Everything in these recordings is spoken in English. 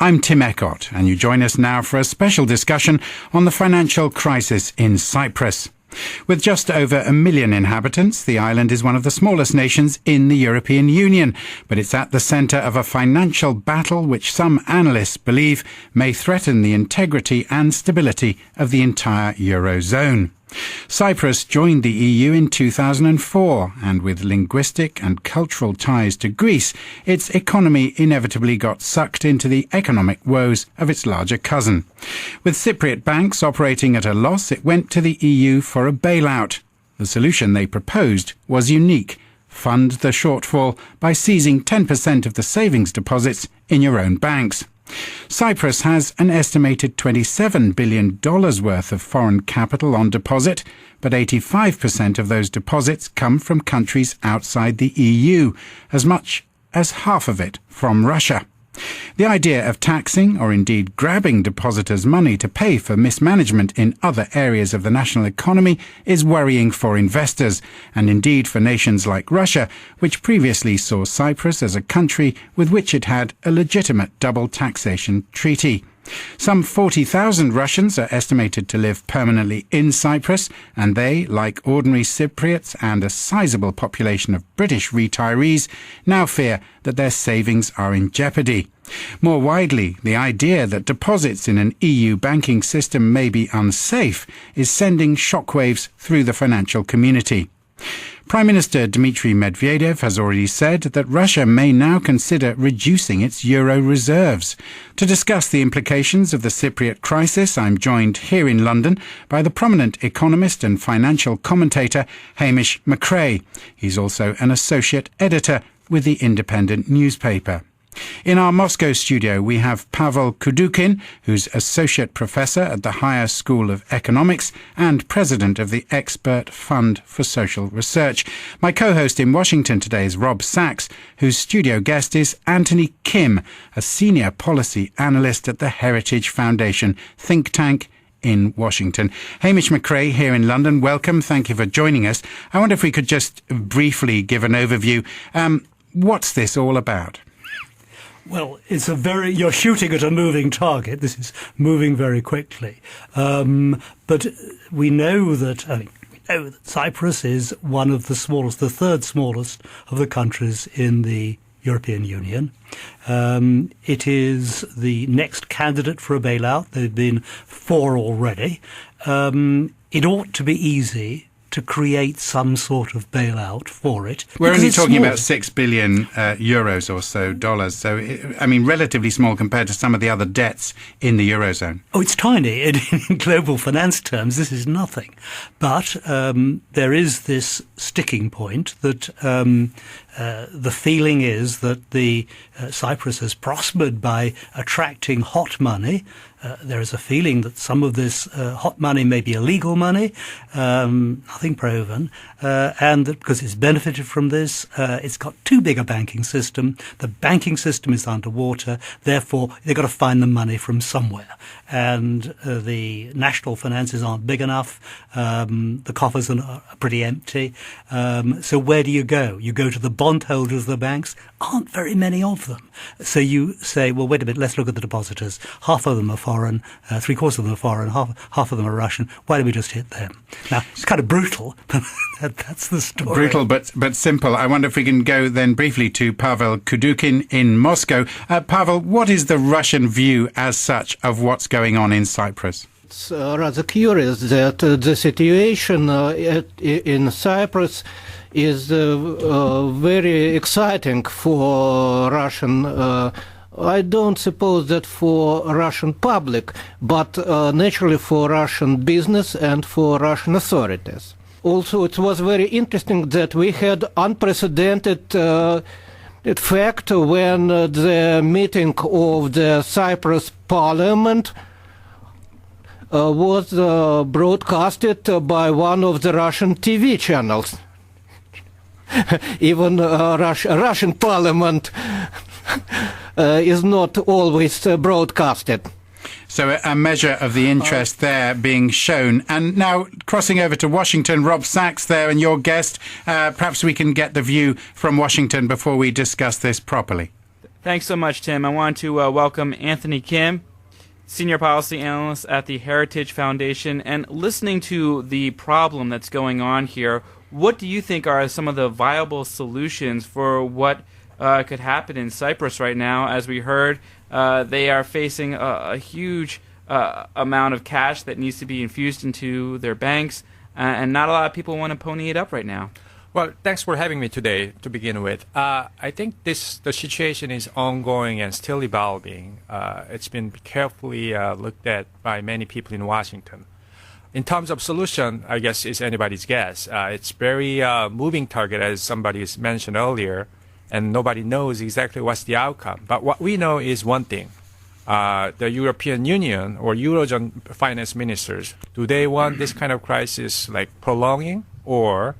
I'm Tim Eckott, and you join us now for a special discussion on the financial crisis in Cyprus. With just over 1 million inhabitants, the island is one of the smallest nations in the European Union, but it's at the centre of a financial battle which some analysts believe may threaten the integrity and stability of the entire Eurozone. Cyprus joined the EU in 2004, and with linguistic and cultural ties to Greece, its economy inevitably got sucked into the economic woes of its larger cousin. With Cypriot banks operating at a loss, it went to the EU for a bailout. The solution they proposed was unique: fund the shortfall by seizing 10% of the savings deposits in your own banks. Cyprus has an estimated $27 billion worth of foreign capital on deposit, but 85% of those deposits come from countries outside the EU, as much as half of it from Russia. The idea of taxing, or indeed grabbing depositors' money to pay for mismanagement in other areas of the national economy is worrying for investors, and indeed for nations like Russia, which previously saw Cyprus as a country with which it had a legitimate double taxation treaty. Some 40,000 Russians are estimated to live permanently in Cyprus, and they, like ordinary Cypriots and a sizable population of British retirees, now fear that their savings are in jeopardy. More widely, the idea that deposits in an EU banking system may be unsafe is sending shockwaves through the financial community. Prime Minister Dmitry Medvedev has already said that Russia may now consider reducing its euro reserves. To discuss the implications of the Cypriot crisis, I'm joined here in London by the prominent economist and financial commentator Hamish McRae. He's also an associate editor with the Independent newspaper. In our Moscow studio, we have Pavel Kudukin, who's Associate Professor at the Higher School of Economics and President of the Expert Fund for Social Research. My co-host in Washington today is Rob Sachs, whose studio guest is Anthony Kim, a Senior Policy Analyst at the Heritage Foundation think tank in Washington. Hamish McRae here in London, welcome. Thank you for joining us. I wonder if we could just briefly give an overview. What's this all about? Well, you're shooting at a moving target. This is moving very quickly. But we know that Cyprus is one of the smallest, the third smallest of the countries in the European Union. It is the next candidate for a bailout. There have been 4 already. It ought to be easy to create some sort of bailout for it. We're only talking about 6 billion euros or so, dollars. So, relatively small compared to some of the other debts in the Eurozone. Oh, it's tiny. In global finance terms, this is nothing. But there is this sticking point that the feeling is that Cyprus has prospered by attracting hot money. There is a feeling that some of this hot money may be illegal money, nothing proven, and that because it's benefited from this, it's got too big a banking system. The banking system is underwater. Therefore, they've got to find the money from somewhere. And the national finances aren't big enough. The coffers are pretty empty. So where do you go? You go to the bondholders of the banks. Aren't very many of them. So you say, well, wait a minute, let's look at the depositors. Half of them are foreign, 3/4 of them are foreign, half of them are Russian. Why don't we just hit them? Now, it's kind of brutal, but that's the story. Brutal, but simple. I wonder if we can go then briefly to Pavel Kudukin in Moscow. Pavel, what is the Russian view as such of what's going on in Cyprus? It's rather curious that the situation in Cyprus is very exciting for Russian. I don't suppose that for Russian public, but naturally for Russian business and for Russian authorities. Also, it was very interesting that we had unprecedented fact when the meeting of the Cyprus Parliament was broadcasted by one of the Russian TV channels. Even Russian Parliament is not always broadcasted. So a measure of the interest there being shown. And now crossing over to Washington, Rob Sachs there and your guest. Perhaps we can get the view from Washington before we discuss this properly. Thanks so much, Tim. I want to welcome Anthony Kim, Senior Policy Analyst at the Heritage Foundation. And listening to the problem that's going on here, what do you think are some of the viable solutions for what could happen in Cyprus right now? As we heard, they are facing a huge amount of cash that needs to be infused into their banks, and not a lot of people want to pony it up right now. Well, thanks for having me today to begin with. I think the situation is ongoing and still evolving. It's been carefully looked at by many people in Washington. In terms of solution, I guess it's anybody's guess. It's very moving target, as somebody has mentioned earlier, and nobody knows exactly what's the outcome. But what we know is one thing. The European Union or Eurozone finance ministers, do they want this kind of crisis like prolonging, or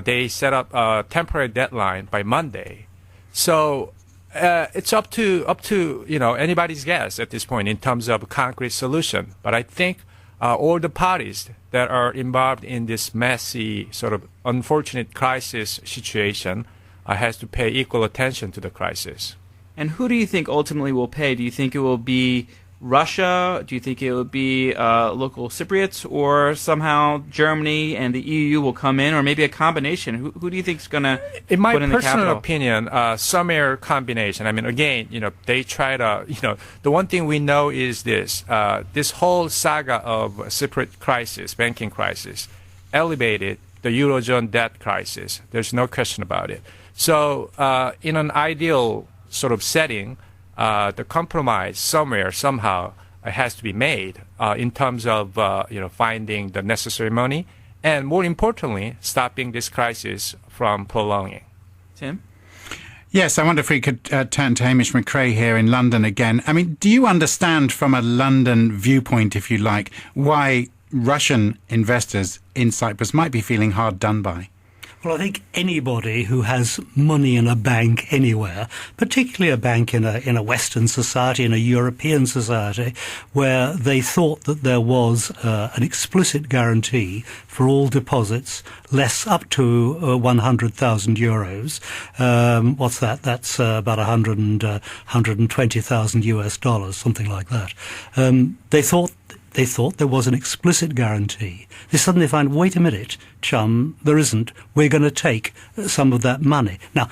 they set up a temporary deadline by Monday? So it's up to anybody's guess at this point in terms of a concrete solution. But I think all the parties that are involved in this messy, sort of unfortunate crisis situation has to pay equal attention to the crisis. And who do you think ultimately will pay? Do you think it will be Russia? Do you think it will be local Cypriots, or somehow Germany and the EU will come in, or maybe a combination? Who do you think is going to put in the capital? In my personal opinion, somewhere combination. I mean, again, they try to, the one thing we know is this whole saga of Cypriot crisis, banking crisis, elevated the Eurozone debt crisis. There's no question about it. So in an ideal sort of setting, the compromise somewhere, somehow, has to be made in terms of finding the necessary money, and more importantly, stopping this crisis from prolonging. Tim? Yes, I wonder if we could turn to Hamish McRae here in London again. I mean, do you understand from a London viewpoint, if you like, why Russian investors in Cyprus might be feeling hard done by? Well, I think anybody who has money in a bank anywhere, particularly a bank in a Western society, in a European society, where they thought that there was an explicit guarantee for all deposits less up to 100,000 euros. What's that? That's about 120,000 US dollars, something like that. They thought there was an explicit guarantee. They suddenly find, wait a minute, chum, there isn't. We're going to take some of that money. Now,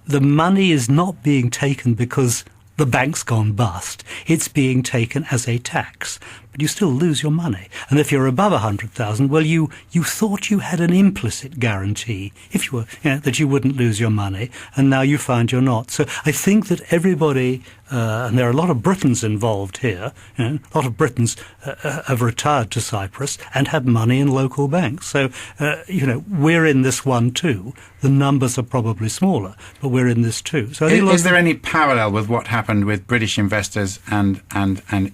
the money is not being taken because the bank's gone bust. It's being taken as a tax. But you still lose your money. And if you're above 100,000, well, you thought you had an implicit guarantee if you were, that you wouldn't lose your money, and now you find you're not. So I think that everybody, and there are a lot of Britons involved here, a lot of Britons have retired to Cyprus and have money in local banks. So, we're in this one too. The numbers are probably smaller, but we're in this too. So is there any parallel with what happened with British investors and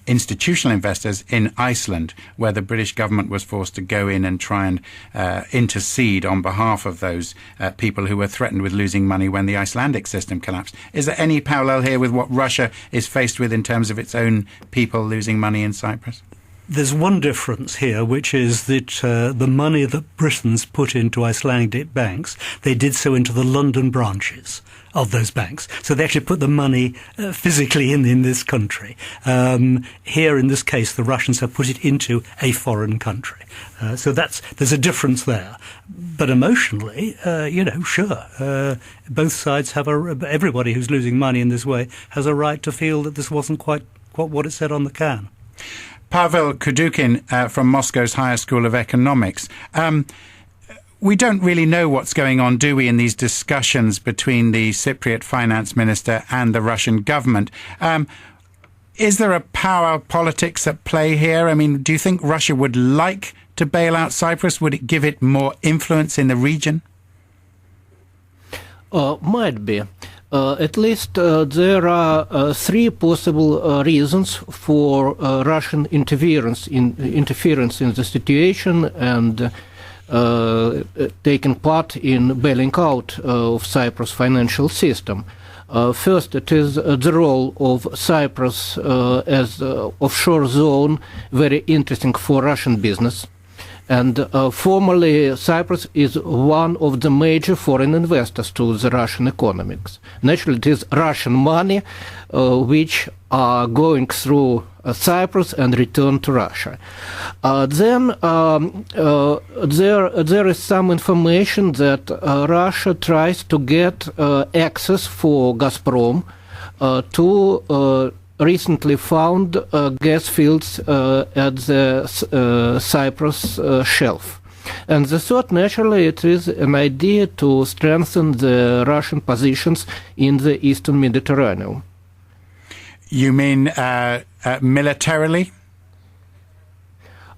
institutional investors in Iceland, where the British government was forced to go in and try and intercede on behalf of those people who were threatened with losing money when the Icelandic system collapsed? Is there any parallel here with what Russia is faced with in terms of its own people losing money in Cyprus? There's one difference here, which is that the money that Britons put into Icelandic banks, they did so into the London branches of those banks. So they actually put the money physically in this country. Here, in this case, the Russians have put it into a foreign country. So there's a difference there. But emotionally, sure, both sides have everybody who's losing money in this way has a right to feel that this wasn't quite what it said on the can. Pavel Kudukin from Moscow's Higher School of Economics. We don't really know what's going on, do we, in these discussions between the Cypriot finance minister and the Russian government? Is there a power politics at play here? I mean, do you think Russia would like to bail out Cyprus? Would it give it more influence in the region? Might be. At least there are three possible reasons for Russian interference in the situation and taking part in bailing out of Cyprus' financial system. First, it is the role of Cyprus as offshore zone, very interesting for Russian business. And formerly, Cyprus is one of the major foreign investors to the Russian economics. Naturally, it is Russian money which are going through Cyprus and return to Russia. Then there is some information that Russia tries to get access for Gazprom to recently found gas fields at the Cyprus shelf. And the third, naturally, it is an idea to strengthen the Russian positions in the Eastern Mediterranean. You mean militarily?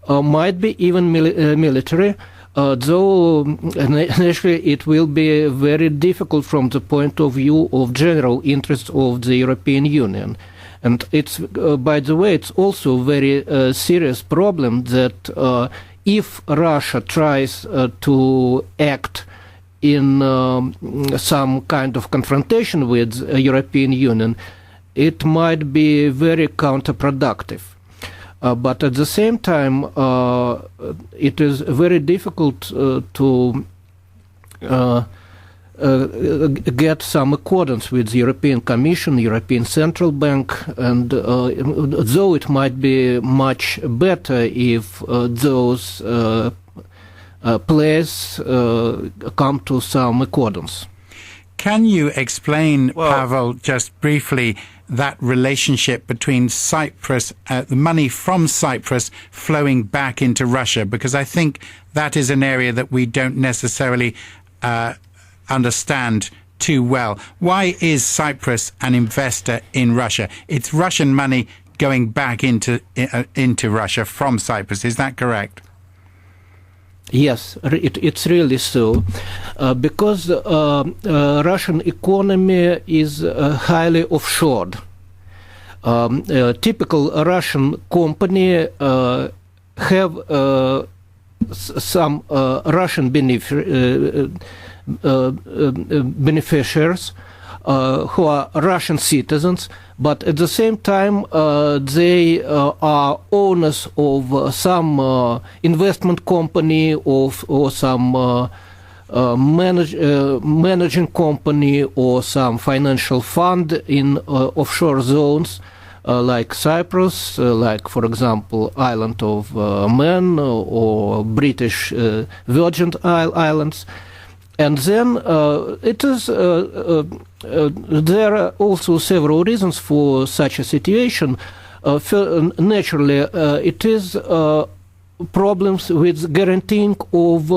Might be even military, though naturally it will be very difficult from the point of view of general interests of the European Union. And it's, by the way, it's also a very serious problem that if Russia tries to act in some kind of confrontation with the European Union, it might be very counterproductive. But at the same time, it is very difficult to get some accordance with the European Commission, European Central Bank, and though it might be much better if those players come to some accordance. Can you explain, Pavel, just briefly, that relationship between Cyprus, the money from Cyprus flowing back into Russia? Because I think that is an area that we don't necessarily understand too well. Why is Cyprus an investor in Russia? It's Russian money going back into Russia from Cyprus. Is that correct? Yes, it's really so, because Russian economy is highly offshored. Typical Russian company have some Russian beneficiaries who are Russian citizens, but at the same time they are owners of some investment company or some managing company or some financial fund in offshore zones like Cyprus, like, for example, island of Man or British Virgin Islands. And then it is there are also several reasons for such a situation. Naturally, it is problems with guaranteeing of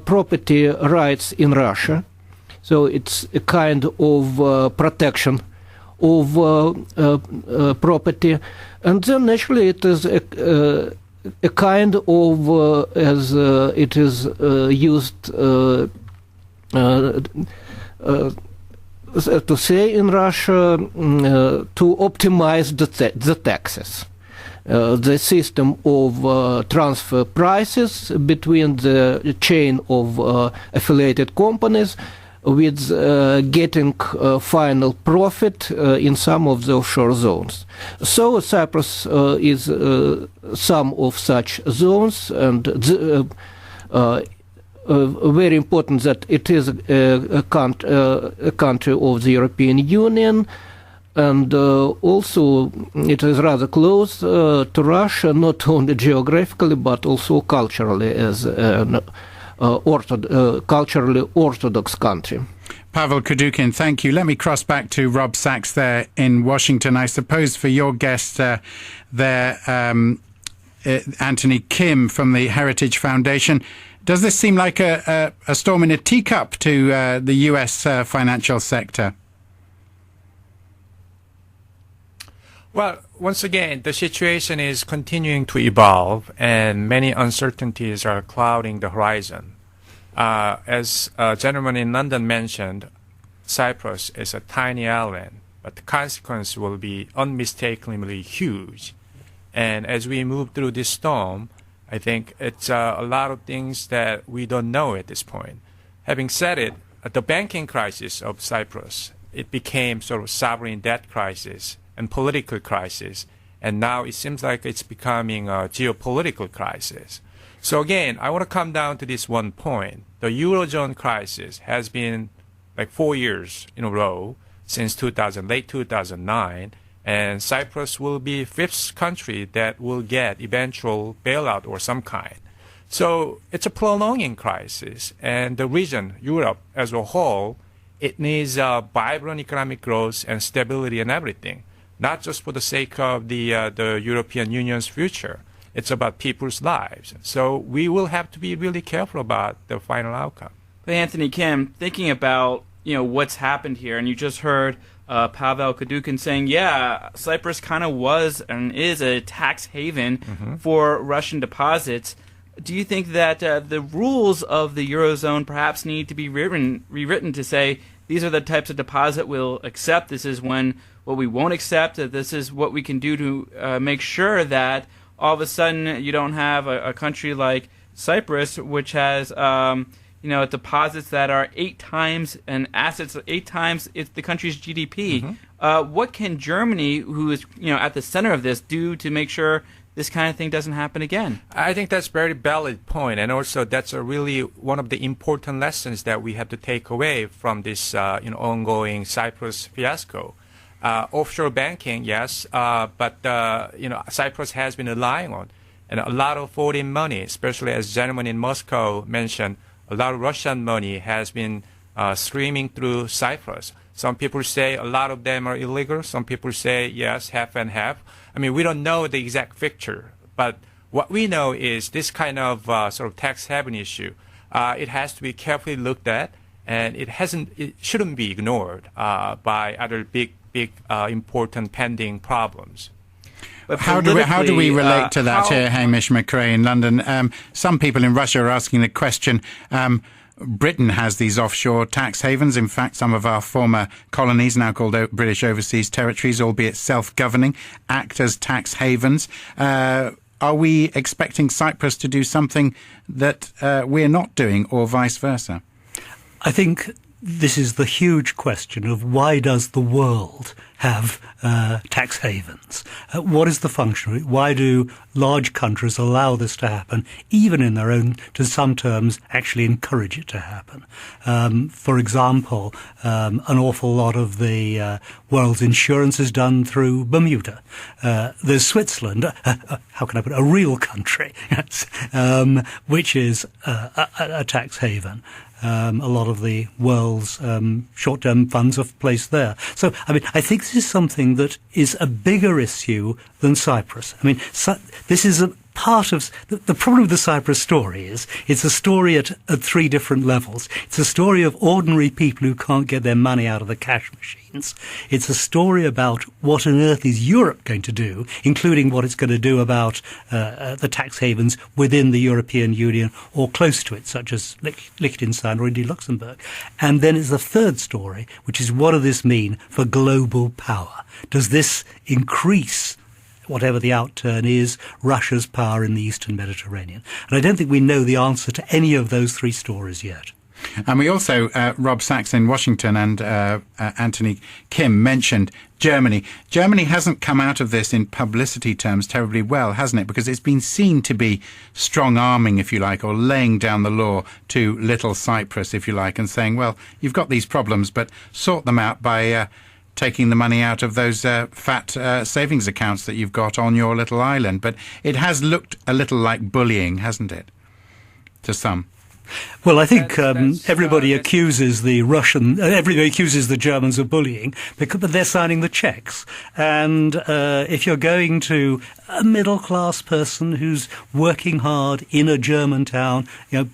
property rights in Russia. So it's a kind of protection of property. And then naturally it is a kind of, as it is used to say in Russia, to optimize the taxes. The system of transfer prices between the chain of affiliated companies with getting final profit in some of the offshore zones. So Cyprus is some of such zones, and very important that it is a country of the European Union, and also it is rather close to Russia, not only geographically but also culturally, as an culturally orthodox country. Pavel Kudukin, thank you. Let me cross back to Rob Sachs there in Washington. I suppose for your guest there, Anthony Kim from the Heritage Foundation, does this seem like a storm in a teacup to the U.S. Financial sector? Well, once again, the situation is continuing to evolve, and many uncertainties are clouding the horizon. As a gentleman in London mentioned, Cyprus is a tiny island, but the consequence will be unmistakably huge. And as we move through this storm, I think it's a lot of things that we don't know at this point. Having said it, the banking crisis of Cyprus, it became sort of sovereign debt crisis and political crisis, and now it seems like it's becoming a geopolitical crisis. So again, I want to come down to this one point. The Eurozone crisis has been like 4 years in a row since late 2009, and Cyprus will be fifth country that will get eventual bailout or some kind. So it's a prolonging crisis, and the region, Europe as a whole, it needs vibrant economic growth and stability and everything, not just for the sake of the European Union's future. It's about people's lives. So we will have to be really careful about the final outcome. But Anthony Kim, thinking about what's happened here, and you just heard Pavel Kadukhin saying, yeah, Cyprus kind of was and is a tax haven for Russian deposits. Do you think that the rules of the Eurozone perhaps need to be rewritten to say these are the types of deposit we'll accept, this is what we won't accept, this is what we can do to make sure that all of a sudden you don't have a country like Cyprus, which has deposits that are 8 times and assets 8 times the country's GDP. What can Germany, who is at the center of this, do to make sure this kind of thing doesn't happen again? I think that's a very valid point, and also that's really one of the important lessons that we have to take away from this ongoing Cyprus fiasco. Offshore banking, yes, but Cyprus has been relying on and a lot of foreign money, especially as gentleman in Moscow mentioned. A lot of Russian money has been streaming through Cyprus. Some people say a lot of them are illegal. Some people say, yes, half and half. I mean, we don't know the exact picture. But what we know is this kind of sort of tax haven issue, it has to be carefully looked at, and it shouldn't be ignored by other big, important pending problems. But how do we relate to that here, Hamish McRae in London? Some people in Russia are asking the question, Britain has these offshore tax havens. In fact, some of our former colonies, now called British Overseas Territories, albeit self-governing, act as tax havens. Are we expecting Cyprus to do something that we're not doing, or vice versa? I think this is the huge question of why does the world have tax havens? What is the function of it? Why do large countries allow this to happen, even in their own, to some terms, actually encourage it to happen? For example, an awful lot of the world's insurance is done through Bermuda. There's Switzerland, how can I put it, a real country, which is a tax haven. A lot of the world's short-term funds are placed there. So, I mean, I think this is something that is a bigger issue than Cyprus. I mean, this is a part of the problem with the Cyprus story is it's a story at 3 different levels. It's a story of ordinary people who can't get their money out of the cash machines. It's a story about what on earth is Europe going to do, including what it's going to do about the tax havens within the European Union or close to it, such as Liechtenstein or indeed Luxembourg. And then it's the third story, which is what does this mean for global power? Does this increase, whatever the outturn is, Russia's power in the Eastern Mediterranean? And I don't think we know the answer to any of those 3 stories yet. And we also, Rob Sachs in Washington and Anthony Kim mentioned Germany. Germany hasn't come out of this in publicity terms terribly well, hasn't it? Because it's been seen to be strong-arming, if you like, or laying down the law to little Cyprus, if you like, and saying, well, you've got these problems, but sort them out by taking the money out of those fat savings accounts that you've got on your little island. But it has looked a little like bullying, hasn't it, to some? Well, I think everybody accuses the Germans of bullying, but they're signing the checks. And if you're going to a middle-class person who's working hard in a German town,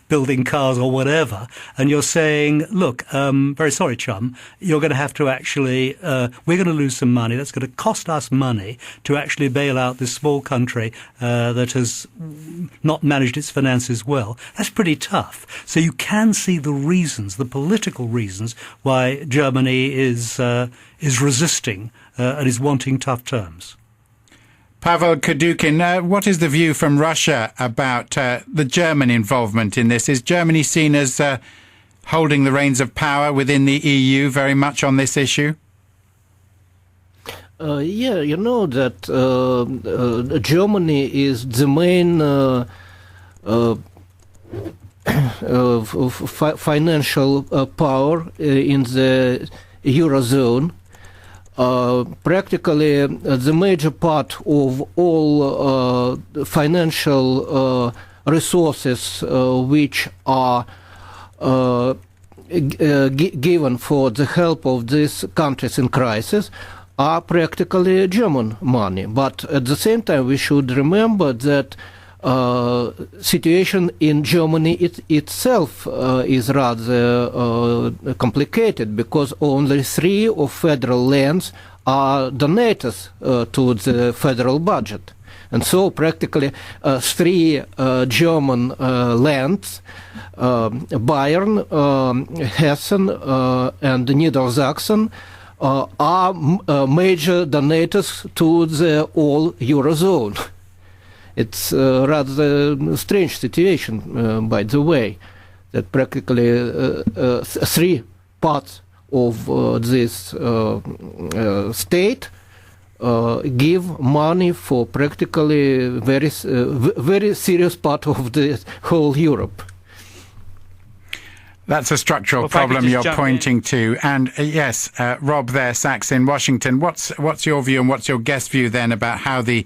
building cars or whatever, and you're saying, look, very sorry, chum, you're going to have to actually, we're going to lose some money. That's going to cost us money to actually bail out this small country that has not managed its finances well. That's pretty tough. So you can see the reasons, the political reasons, why Germany is resisting and is wanting tough terms. Pavel Kadukhin, what is the view from Russia about the German involvement in this? Is Germany seen as holding the reins of power within the EU very much on this issue? Yeah, you know that Germany is the main financial power in the Eurozone. Practically the major part of all financial resources which are given for the help of these countries in crisis are practically German money. But at the same time, we should remember that situation in Germany itself is rather complicated, because only 3 of federal lands are donators to the federal budget. And so practically 3 German lands, Bayern, Hessen, and Niedersachsen, are major donators to the whole Eurozone. It's a rather strange situation, by the way, that practically 3 parts of this state give money for practically very serious part of the whole Europe. That's a structural problem you're pointing to. And yes, Rob there, Sachs in Washington. What's your view, and what's your guest view then about how the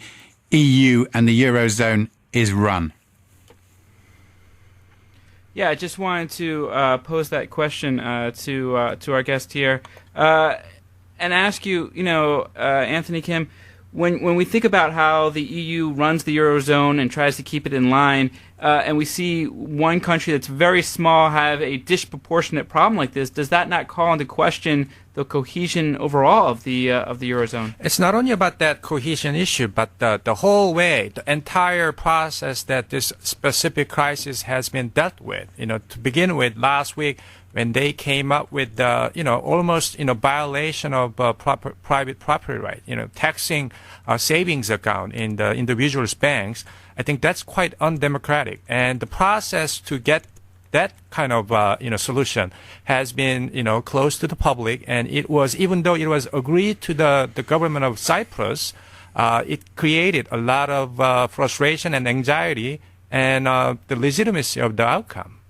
EU and the Eurozone is run? Yeah, I just wanted to pose that question to our guest here and ask you, Anthony Kim, when we think about how the EU runs the Eurozone and tries to keep it in line, and we see one country that's very small have a disproportionate problem like this, does that not call into question the cohesion overall of the Eurozone? It's not only about that cohesion issue, but the whole way, the entire process that this specific crisis has been dealt with. To begin with, last week, when they came up with almost violation of private property right, taxing savings account in the individuals' banks, I think that's quite undemocratic. And the process to get that kind of solution has been close to the public, and it was, even though it was agreed to the government of Cyprus, it created a lot of frustration and anxiety and the legitimacy of the outcome.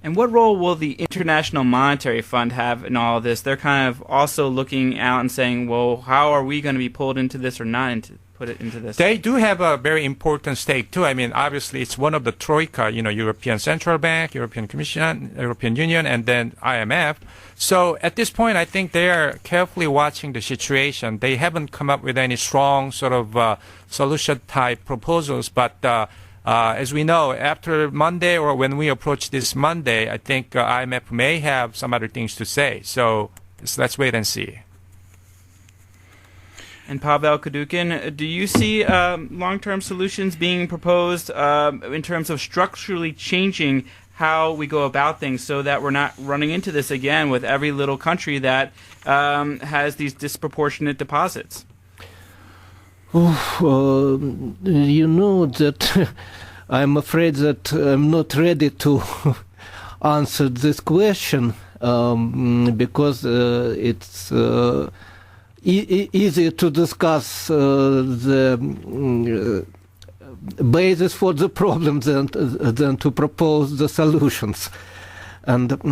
And what role will the International Monetary Fund have in all of this? They're kind of also looking out and saying, well, how are we going to be pulled into this or not put it into this? They do have a very important stake, too. I mean, obviously, it's one of the troika, European Central Bank, European Commission, European Union, and then IMF. So at this point, I think they are carefully watching the situation. They haven't come up with any strong sort of solution-type proposals, but as we know, after Monday or when we approach this Monday, I think IMF may have some other things to say. So let's wait and see. And Pavel Kadukin, do you see long-term solutions being proposed in terms of structurally changing how we go about things so that we're not running into this again with every little country that has these disproportionate deposits? That I'm afraid that I'm not ready to answer this question because it's easier to discuss the basis for the problem than to propose the solutions. And that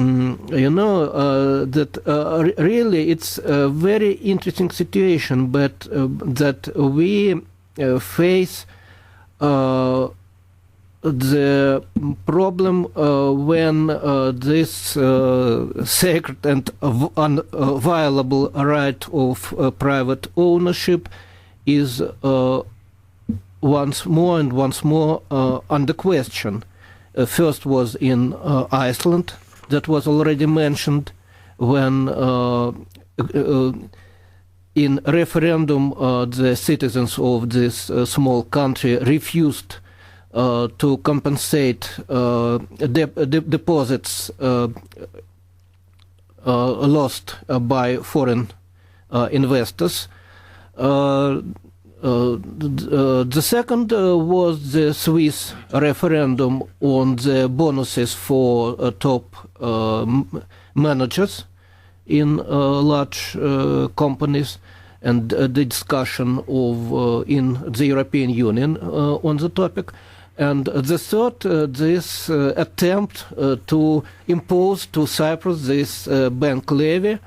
really it's a very interesting situation, but that we face the problem when this sacred and inviolable right of private ownership is once more under question. First was in Iceland, that was already mentioned, when in referendum the citizens of this small country refused to compensate deposits lost by foreign investors. The second was the Swiss referendum on the bonuses for top managers in large companies, and the discussion of in the European Union on the topic. And the third, this attempt to impose to Cyprus this bank levy,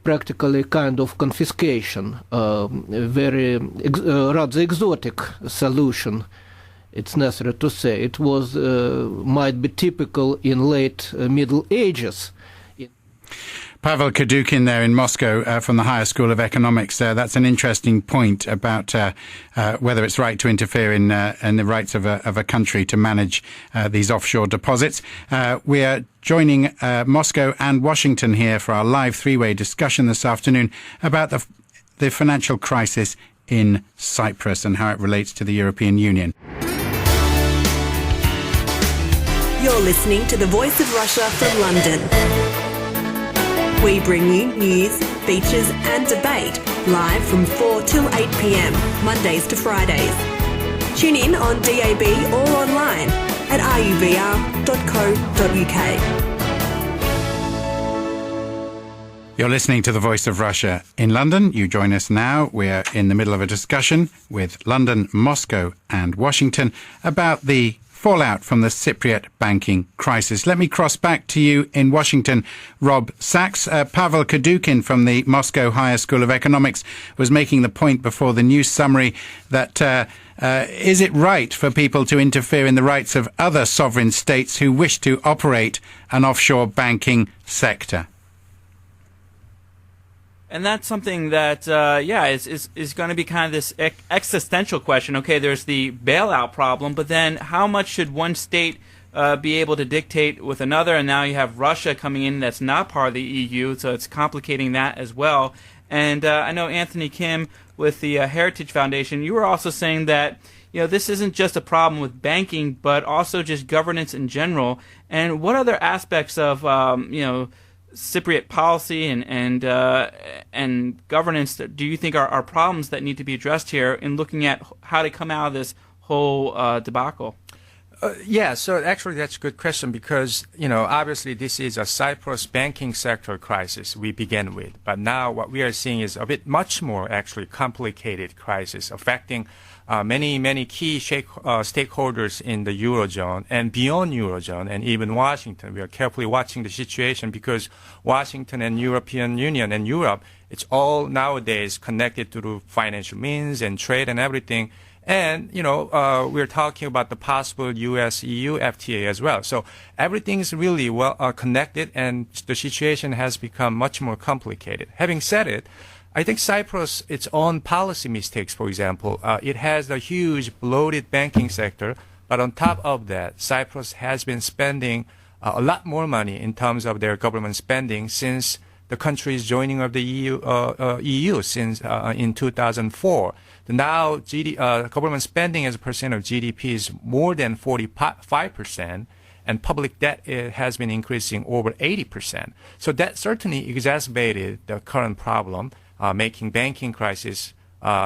practically kind of confiscation, a very rather exotic solution. It's necessary to say it was might be typical in late Middle Ages. Pavel Kadukin there in Moscow from the Higher School of Economics. That's an interesting point about whether it's right to interfere in the rights of a country to manage these offshore deposits. We are joining Moscow and Washington here for our live three-way discussion this afternoon about the financial crisis in Cyprus and how it relates to the European Union. You're listening to the Voice of Russia from London. We bring you news, features and debate live from 4 till 8 p.m, Mondays to Fridays. Tune in on DAB or online at ruvr.co.uk. You're listening to the Voice of Russia in London. You join us now. We're in the middle of a discussion with London, Moscow and Washington about the fallout from the Cypriot banking crisis. Let me cross back to you in Washington, Rob Sachs. Pavel Kadukin from the Moscow Higher School of Economics was making the point before the news summary that is it right for people to interfere in the rights of other sovereign states who wish to operate an offshore banking sector? And that's something that, is going to be kind of this existential question. Okay, there's the bailout problem, but then how much should one state be able to dictate with another? And now you have Russia coming in that's not part of the EU, so it's complicating that as well. And I know Anthony Kim with the Heritage Foundation, you were also saying that this isn't just a problem with banking, but also just governance in general. And what other aspects of Cypriot policy and governance that do you think are problems that need to be addressed here in looking at how to come out of this whole debacle? So actually that's a good question because, obviously this is a Cyprus banking sector crisis we began with. But now what we are seeing is a bit much more actually complicated crisis affecting many key stakeholders in the Eurozone and beyond Eurozone and even Washington. We are carefully watching the situation because Washington and European Union and Europe, it's all nowadays connected through financial means and trade and everything. And, we're talking about the possible US-EU FTA as well. So everything's really well connected and the situation has become much more complicated. Having said it, I think Cyprus, its own policy mistakes, for example, it has a huge bloated banking sector, but on top of that, Cyprus has been spending a lot more money in terms of their government spending since the country's joining of the EU since in 2004. Now, government spending as a percent of GDP is more than 45%. And public debt has been increasing over 80%. So that certainly exacerbated the current problem, making banking crisis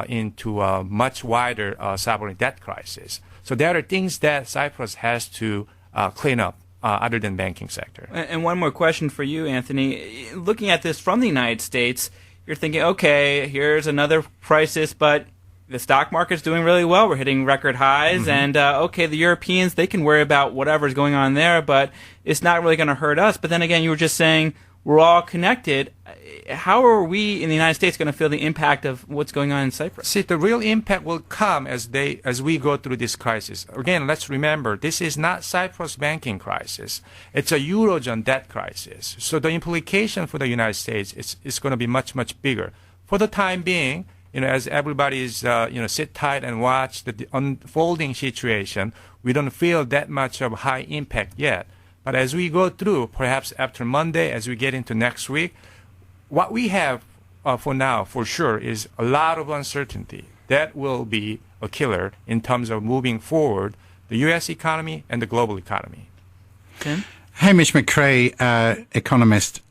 into a much wider sovereign debt crisis. So there are things that Cyprus has to clean up other than banking sector. And one more question for you, Anthony. Looking at this from the United States, you're thinking, okay, here's another crisis, but the stock market's doing really well. We're hitting record highs. Mm-hmm. And, the Europeans, they can worry about whatever's going on there, but it's not really going to hurt us. But then again, you were just saying we're all connected. How are we in the United States going to feel the impact of what's going on in Cyprus? See, the real impact will come as we go through this crisis. Again, let's remember, this is not Cyprus banking crisis. It's a Eurozone debt crisis. So the implication for the United States is going to be much, much bigger. For the time being, as everybody is, sit tight and watch the unfolding situation, we don't feel that much of high impact yet. But as we go through, perhaps after Monday, as we get into next week, what we have for now, for sure, is a lot of uncertainty. That will be a killer in terms of moving forward the U.S. economy and the global economy. Tim? Hamish McRae, economist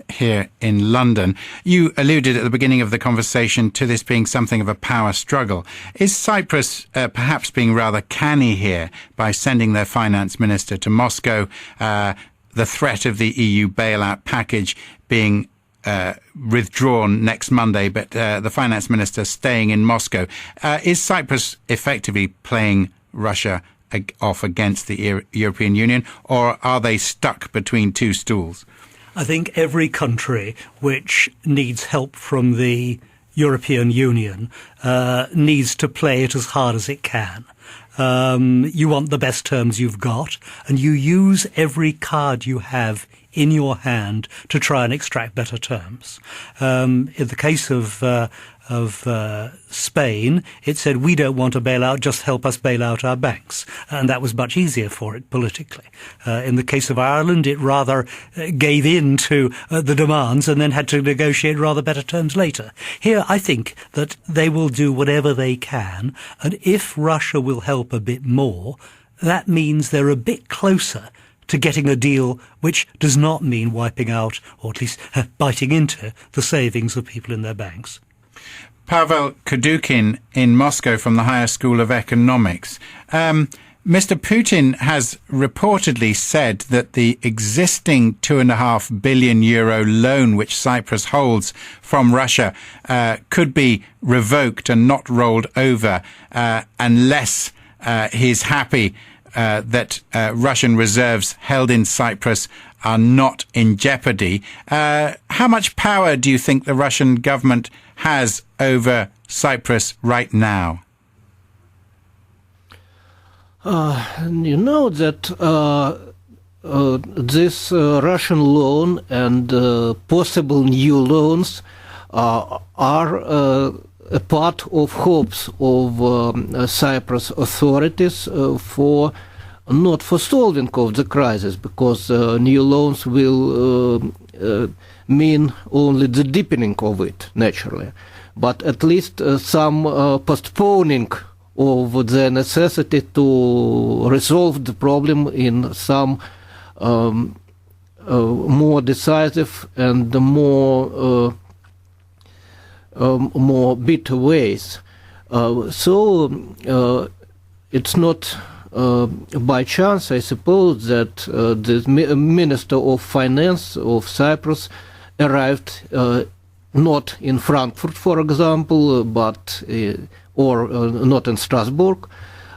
here in London. You alluded at the beginning of the conversation to this being something of a power struggle. Is Cyprus perhaps being rather canny here by sending their finance minister to Moscow, the threat of the EU bailout package being withdrawn next Monday, but the finance minister staying in Moscow? Is Cyprus effectively playing Russia off against the European Union, or are they stuck between two stools? I think every country which needs help from the European Union needs to play it as hard as it can. You want the best terms you've got, and you use every card you have in your hand to try and extract better terms. In the case of Spain, it said, we don't want a bailout, just help us bail out our banks. And that was much easier for it politically. In the case of Ireland, it rather gave in to the demands and then had to negotiate rather better terms later. Here, I think that they will do whatever they can. And if Russia will help a bit more, that means they're a bit closer to getting a deal which does not mean wiping out, or at least biting into, the savings of people in their banks. Pavel Kudukin in Moscow from the Higher School of Economics. Mr. Putin has reportedly said that the existing €2.5 billion loan which Cyprus holds from Russia could be revoked and not rolled over unless he's happy that Russian reserves held in Cyprus are not in jeopardy. How much power do you think the Russian government has over Cyprus right now? You know that this Russian loan and possible new loans are a part of hopes of Cyprus authorities for not for solving of the crisis, because new loans will mean only the deepening of it, naturally, but at least some postponing of the necessity to resolve the problem in some more decisive and more bitter ways. So it's not by chance, I suppose, that the Minister of Finance of Cyprus arrived not in Frankfurt, for example, but or not in Strasbourg,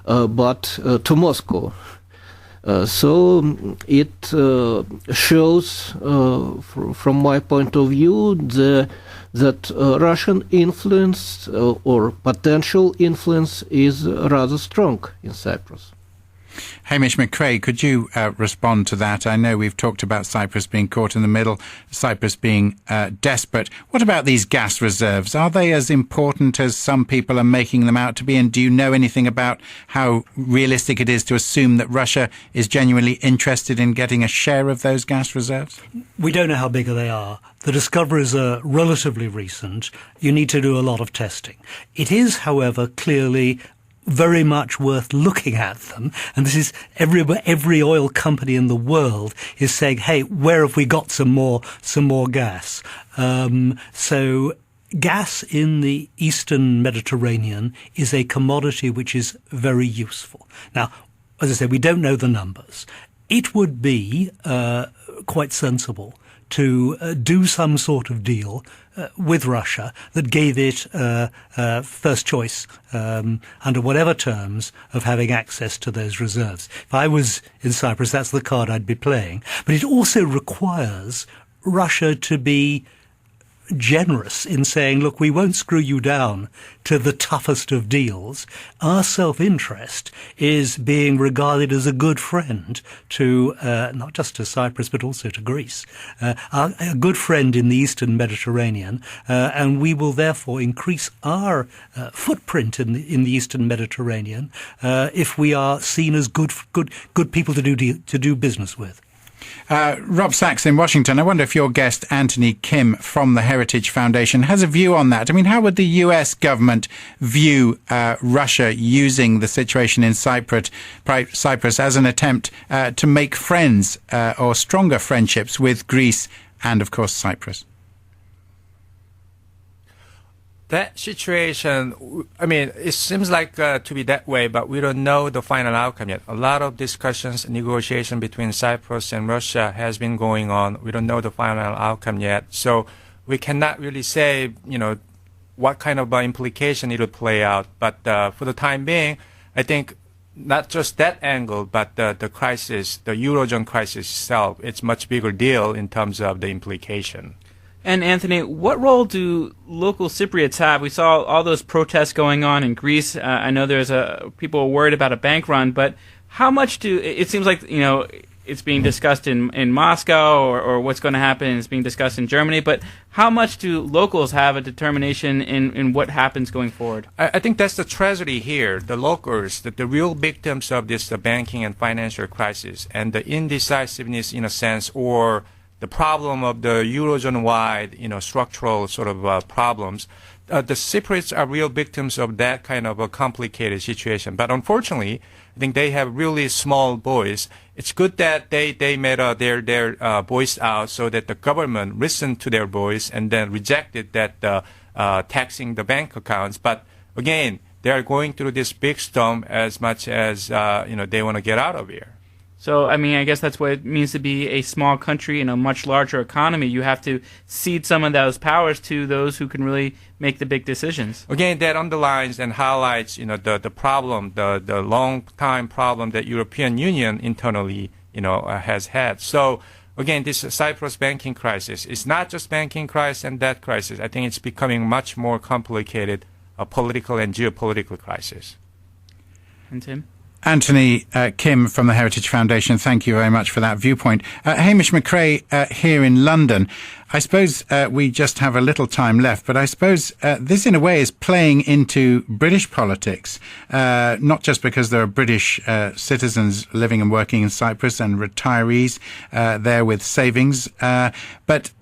but to Moscow. So it shows, from my point of view, that Russian influence or potential influence is rather strong in Cyprus. Hamish McRae, could you respond to that? I know we've talked about Cyprus being caught in the middle, Cyprus being desperate. What about these gas reserves? Are they as important as some people are making them out to be? And do you know anything about how realistic it is to assume that Russia is genuinely interested in getting a share of those gas reserves? We don't know how big they are. The discoveries are relatively recent. You need to do a lot of testing. It is, however, clearly very much worth looking at them. And this is every oil company in the world is saying, hey, where have we got some more gas? So gas in the Eastern Mediterranean is a commodity which is very useful. Now, as I said, we don't know the numbers. It would be quite sensible to do some sort of deal with Russia that gave it first choice under whatever terms of having access to those reserves. If I was in Cyprus, that's the card I'd be playing. But it also requires Russia to be generous in saying, look, we won't screw you down to the toughest of deals. Our self-interest is being regarded as a good friend to, not just to Cyprus, but also to Greece, a good friend in the Eastern Mediterranean, and we will therefore increase our footprint in the Eastern Mediterranean if we are seen as good people to do business with. Rob Sachs in Washington, I wonder if your guest, Anthony Kim from the Heritage Foundation, has a view on that. I mean, how would the US government view Russia using the situation in Cyprus as an attempt to make friends or stronger friendships with Greece and, of course, Cyprus? That situation, I mean, it seems like to be that way, but we don't know the final outcome yet. A lot of discussions, negotiation between Cyprus and Russia has been going on. We don't know the final outcome yet. So we cannot really say, what kind of implication it will play out. But for the time being, I think not just that angle, but the crisis, the Eurozone crisis itself, it's much bigger deal in terms of the implication. And Anthony, what role do local Cypriots have? We saw all those protests going on in Greece. I know there's people are worried about a bank run, but how much it seems like, it's being discussed in Moscow or what's going to happen is being discussed in Germany, but how much do locals have a determination in what happens going forward? I think that's the tragedy here. The locals, the real victims of this banking and financial crisis and the indecisiveness in a sense, or the problem of the Eurozone-wide, structural sort of problems. The Cypriots are real victims of that kind of a complicated situation. But unfortunately, I think they have really small voice. It's good that they made their voice out so that the government listened to their voice and then rejected that taxing the bank accounts. But again, they are going through this big storm as much as they want to get out of here. So, I guess that's what it means to be a small country in a much larger economy. You have to cede some of those powers to those who can really make the big decisions. Again, that underlines and highlights, the problem, the long-time problem that European Union internally, has had. So, again, this Cyprus banking crisis is not just banking crisis and debt crisis. I think it's becoming much more complicated, a political and geopolitical crisis. And Tim? Anthony Kim from the Heritage Foundation, thank you very much for that viewpoint. Hamish McRae here in London. I suppose we just have a little time left, but I suppose this in a way is playing into British politics, not just because there are British citizens living and working in Cyprus and retirees there with savings, but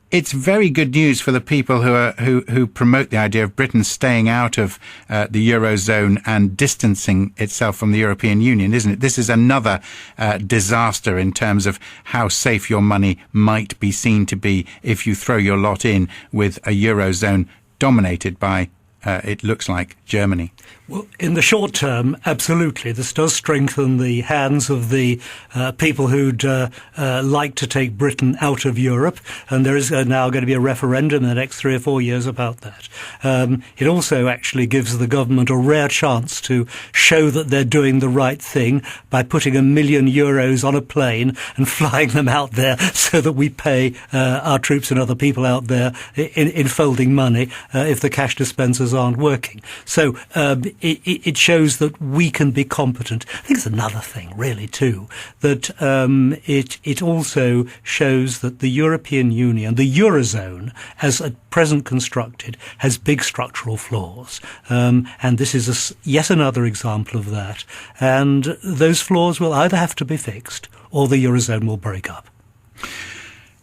it's very good news for the people who promote the idea of Britain staying out of the Eurozone and distancing itself from the European Union, isn't it? This is another disaster in terms of how safe your money might be seen to be if you throw your lot in with a Eurozone dominated by, it looks like, Germany. Well, in the short term, absolutely. This does strengthen the hands of the people who'd like to take Britain out of Europe, and there is now going to be a referendum in the next 3 or 4 years about that. It also actually gives the government a rare chance to show that they're doing the right thing by putting €1 million on a plane and flying them out there so that we pay our troops and other people out there in folding money if the cash dispensers aren't working. So it shows that we can be competent. I think it's another thing, really, too, that it also shows that the European Union, the Eurozone, as at present constructed, has big structural flaws. And this is yet another example of that. And those flaws will either have to be fixed or the Eurozone will break up.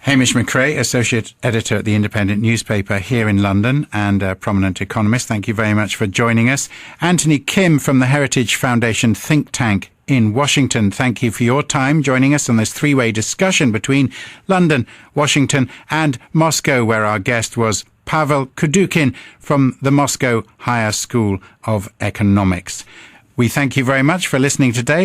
Hamish McRae, Associate Editor at the Independent newspaper here in London and a prominent economist, thank you very much for joining us. Anthony Kim from the Heritage Foundation think tank in Washington, thank you for your time joining us on this three-way discussion between London, Washington and Moscow, where our guest was Pavel Kudukin from the Moscow Higher School of Economics. We thank you very much for listening today.